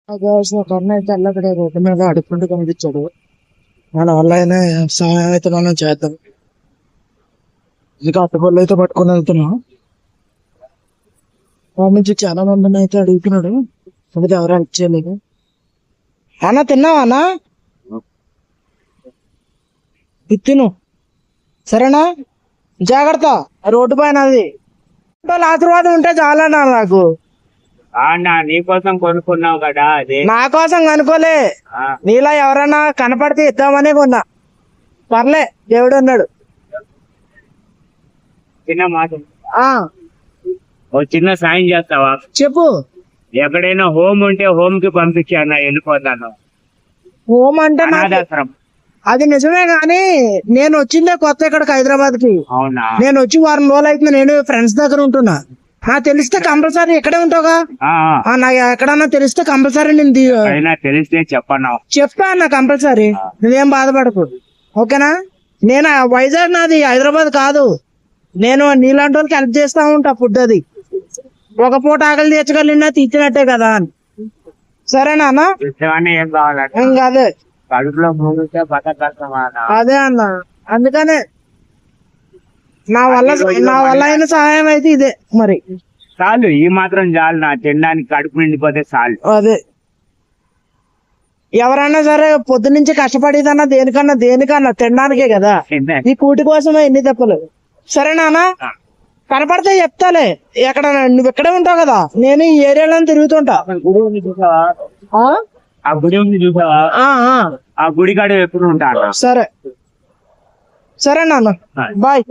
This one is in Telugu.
కర్ణ అయితే అల్లకడే రోడ్డు మీద అడుక్కుంటూ కనిపించాడు. మన వల్ల అయినా సహాయం అయితే మనం చేద్దాం. ఇంకా అట్టుపళ్ళు అయితే పట్టుకొని వెళ్తున్నాం. వాళ్ళ నుంచి చాలా మందిని అయితే అడుగుతున్నాడు. అయితే ఎవరు హెల్ప్ చేయలేదు. అన్న తిన్నావా అన్న? తిను సరేనా? జాగ్రత్త, రోడ్డు పైన అది ఆశీర్వాదం ఉంటే చాలన్నా నాకు. నీకోసం కొనుక్కున్నావు కదా అది. నా కోసం కనుకోలే, నీలా ఎవరైనా కనపడితే ఇద్దామనే కొన్నా. పర్లే, దేవుడు ఉన్నాడు. చిన్న మాట, ఆ ఓ చిన్న సాయం చేస్తావా? చెప్పు. ఎక్కడైనా హోమ్ ఉంటే హోమ్ కి పంపించాను, వెళ్ళిపోతాను. హోమ్ అంటే అనాథాశ్రమం. అది నిజమే గాని నేను వచ్చిందే కొత్త ఇక్కడికి హైదరాబాద్ కి. అవునా? నేను వచ్చి వారం రోజులు అయితే నేను ఫ్రెండ్స్ దగ్గర ఉంటున్నా. నాకు తెలిస్తే కంపల్సరీ ఇక్కడే ఉంటావుగా. నాకు ఎక్కడన్నా తెలిస్తే కంపల్సరీ నేను తెలిస్తే చెప్పను. చెప్తా అన్న కంపల్సరీ. నువ్వేం బాధపడకు, ఓకేనా? నేను వైజాగ్, నాది హైదరాబాద్ కాదు. నేను నీలాంటి వాళ్ళకి హెల్ప్ చేస్తా ఉంటా. ఫుడ్ అది ఒక పూట ఆకలి తీర్చగలిగినా తీర్చినట్టే కదా అని. సరేనా అన్న? ఏం కావాలంటే ఇంకా అదే కడుపులో మూగితే అదే అన్న. అందుకనే నా వల్ల అయిన సహాయం అయితే ఇదే. మరి చాలు, ఈ మాత్రం చాలు. నా తినడానికి కడుపు నిండిపోతే చాలు. అదే ఎవరన్నా సరే పొద్దు నుంచి కష్టపడేదన్నా దేనికన్నా తినడానికే కదా. ఈ కూటి కోసమే ఎన్ని తప్పలు. సరేనా అన్న? కనపడితే చెప్తాలే. ఎక్కడ నువ్వు ఇక్కడే ఉంటావు కదా, నేను ఈ ఏరియాలో తిరుగుతుంటా. ఆ గుడి ఉంది చూసావా? ఆ గుడి కాడ ఎప్పుడు ఉంటా. సరే సరే నాన్న, బాయ్.